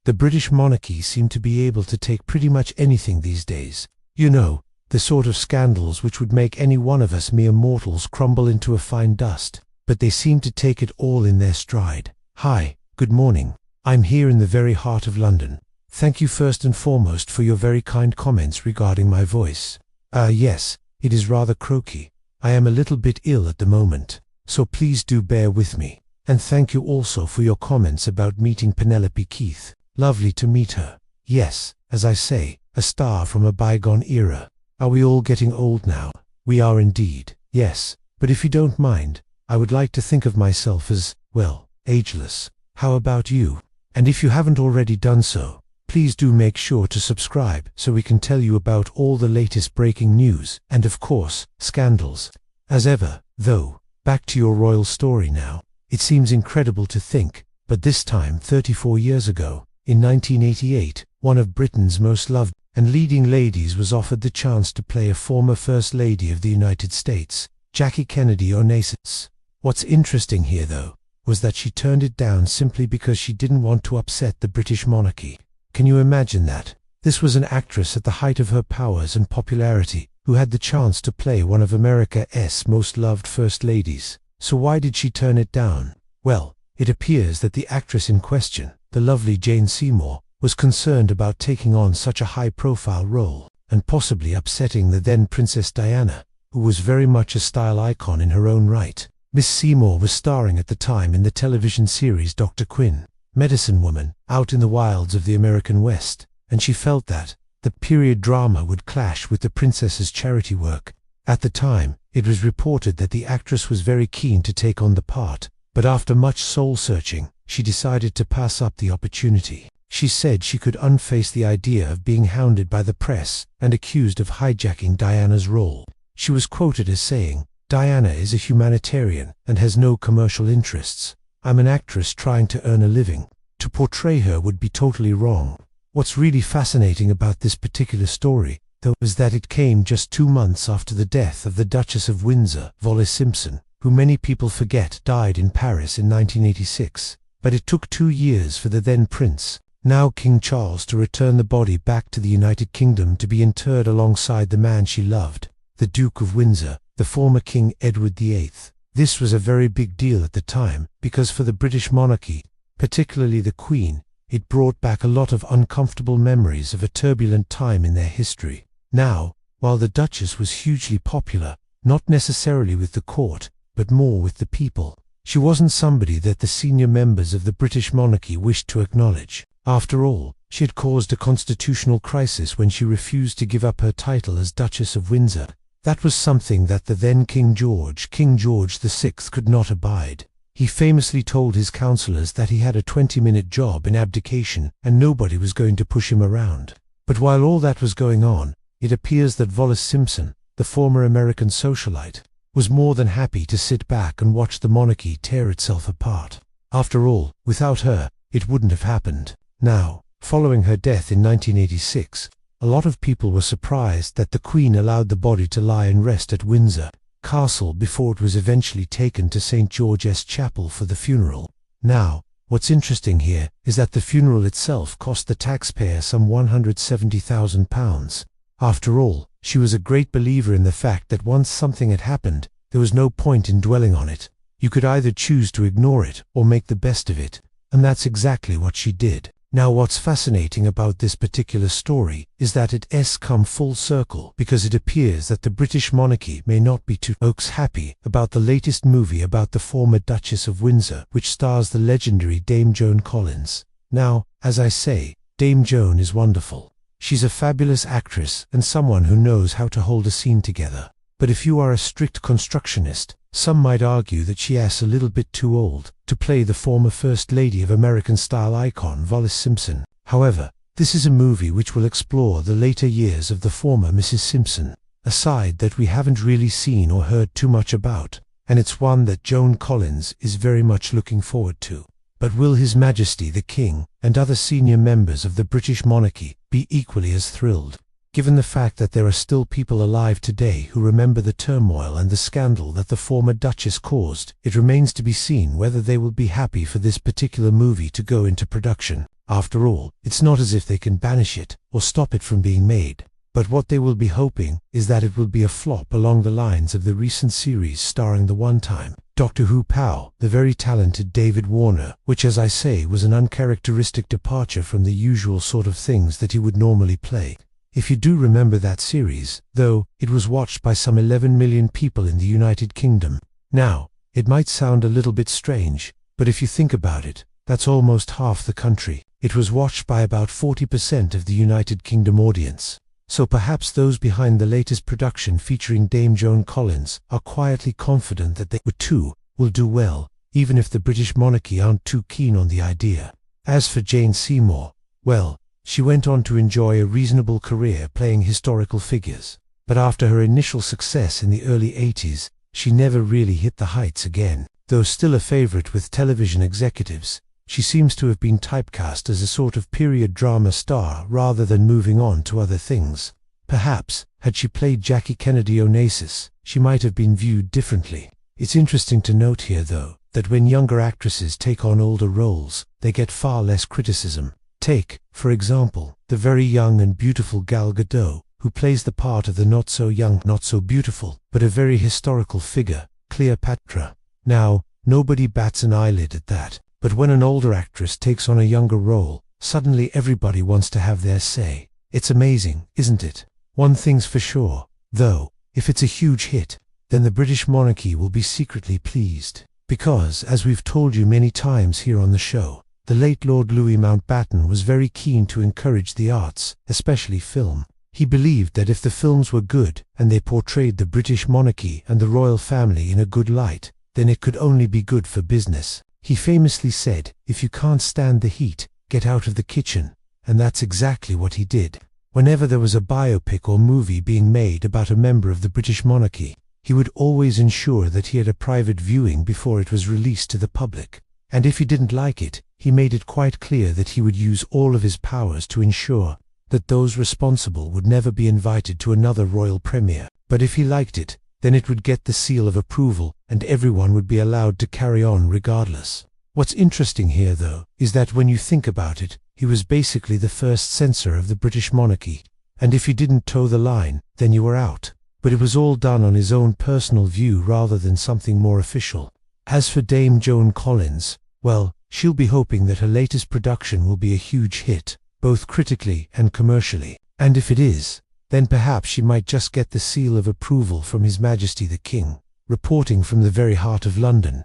The British monarchy seemed to be able to take pretty much anything these days. You know, the sort of scandals which would make any one of us mere mortals crumble into a fine dust. But they seemed to take it all in their stride. Hi, good morning. I'm here in the very heart of London. Thank you first and foremost for your very kind comments regarding my voice. Yes, it is rather croaky. I am a little bit ill at the moment, so please do bear with me. And thank you also for your comments about meeting Penelope Keith. Lovely to meet her. Yes, as I say, a star from a bygone era. Are we all getting old now? We are indeed, yes. But if you don't mind, I would like to think of myself as, well, ageless. How about you? And if you haven't already done so, please do make sure to subscribe so we can tell you about all the latest breaking news and, of course, scandals. As ever, though, back to your royal story now. It seems incredible to think, but this time 34 years ago, in 1988, one of Britain's most loved and leading ladies was offered the chance to play a former First Lady of the United States, Jackie Kennedy Onassis. What's interesting here, though, was that she turned it down simply because she didn't want to upset the British monarchy. Can you imagine that? This was an actress at the height of her powers and popularity, who had the chance to play one of America's most loved First Ladies. So why did she turn it down? Well, it appears that the actress in question, the lovely Jane Seymour, was concerned about taking on such a high-profile role, and possibly upsetting the then Princess Diana, who was very much a style icon in her own right. Miss Seymour was starring at the time in the television series Dr. Quinn, Medicine Woman, out in the wilds of the American West, and she felt that the period drama would clash with the princess's charity work. At the time, it was reported that the actress was very keen to take on the part, but after much soul-searching, she decided to pass up the opportunity. She said she could unface the idea of being hounded by the press and accused of hijacking Diana's role. She was quoted as saying, "Diana is a humanitarian and has no commercial interests. I'm an actress trying to earn a living. To portray her would be totally wrong." What's really fascinating about this particular story, though, is that it came just 2 months after the death of the Duchess of Windsor, Wallis Simpson, who many people forget died in Paris in 1986. But it took 2 years for the then Prince, now King Charles, to return the body back to the United Kingdom to be interred alongside the man she loved, the Duke of Windsor, the former King Edward VIII. This was a very big deal at the time, because for the British monarchy, particularly the Queen, it brought back a lot of uncomfortable memories of a turbulent time in their history. Now, while the Duchess was hugely popular, not necessarily with the court, but more with the people, she wasn't somebody that the senior members of the British monarchy wished to acknowledge. After all, she had caused a constitutional crisis when she refused to give up her title as Duchess of Windsor. That was something that the then King George VI, could not abide. He famously told his councillors that he had a 20-minute job in abdication and nobody was going to push him around. But while all that was going on, it appears that Wallis Simpson, the former American socialite, was more than happy to sit back and watch the monarchy tear itself apart. After all, without her, it wouldn't have happened. Now, following her death in 1986, a lot of people were surprised that the Queen allowed the body to lie and rest at Windsor Castle before it was eventually taken to St. George's Chapel for the funeral. Now, what's interesting here is that the funeral itself cost the taxpayer some £170,000. After all, she was a great believer in the fact that once something had happened, there was no point in dwelling on it. You could either choose to ignore it or make the best of it, and that's exactly what she did. Now, what's fascinating about this particular story is that it's come full circle, because it appears that the British monarchy may not be too happy about the latest movie about the former Duchess of Windsor, which stars the legendary Dame Joan Collins. Now, as I say, Dame Joan is wonderful. She's a fabulous actress and someone who knows how to hold a scene together. But if you are a strict constructionist, some might argue that she is a little bit too old to play the former First Lady of American-style icon Wallis Simpson. However, this is a movie which will explore the later years of the former Mrs. Simpson, a side that we haven't really seen or heard too much about, and it's one that Joan Collins is very much looking forward to. But will His Majesty the King and other senior members of the British monarchy be equally as thrilled? Given the fact that there are still people alive today who remember the turmoil and the scandal that the former Duchess caused, it remains to be seen whether they will be happy for this particular movie to go into production. After all, it's not as if they can banish it or stop it from being made. But what they will be hoping is that it will be a flop along the lines of the recent series starring the one-time Doctor Who pal, the very talented David Warner, which, as I say, was an uncharacteristic departure from the usual sort of things that he would normally play. If you do remember that series, though, it was watched by some 11 million people in the United Kingdom. Now, it might sound a little bit strange, but if you think about it, that's almost half the country. It was watched by about 40% of the United Kingdom audience. So perhaps those behind the latest production featuring Dame Joan Collins are quietly confident that they, too, will do well, even if the British monarchy aren't too keen on the idea. As for Jane Seymour, well, she went on to enjoy a reasonable career playing historical figures. But after her initial success in the early 80s, she never really hit the heights again. Though still a favorite with television executives, she seems to have been typecast as a sort of period drama star rather than moving on to other things. Perhaps, had she played Jackie Kennedy Onassis, she might have been viewed differently. It's interesting to note here, though, that when younger actresses take on older roles, they get far less criticism. Take, for example, the very young and beautiful Gal Gadot, who plays the part of the not-so-young, not-so-beautiful, but a very historical figure, Cleopatra. Now, nobody bats an eyelid at that. But when an older actress takes on a younger role, suddenly everybody wants to have their say. It's amazing, isn't it? One thing's for sure, though, if it's a huge hit, then the British monarchy will be secretly pleased. Because, as we've told you many times here on the show, the late Lord Louis Mountbatten was very keen to encourage the arts, especially film. He believed that if the films were good, and they portrayed the British monarchy and the royal family in a good light, then it could only be good for business. He famously said, "If you can't stand the heat, get out of the kitchen," and that's exactly what he did. Whenever there was a biopic or movie being made about a member of the British monarchy, he would always ensure that he had a private viewing before it was released to the public. And if he didn't like it, he made it quite clear that he would use all of his powers to ensure that those responsible would never be invited to another royal premiere. But if he liked it, then it would get the seal of approval, and everyone would be allowed to carry on regardless. What's interesting here, though, is that when you think about it, he was basically the first censor of the British monarchy, and if you didn't toe the line, then you were out. But it was all done on his own personal view rather than something more official. As for Dame Joan Collins, well, she'll be hoping that her latest production will be a huge hit, both critically and commercially. And if it is, then perhaps she might just get the seal of approval from His Majesty the King. Reporting from the very heart of London,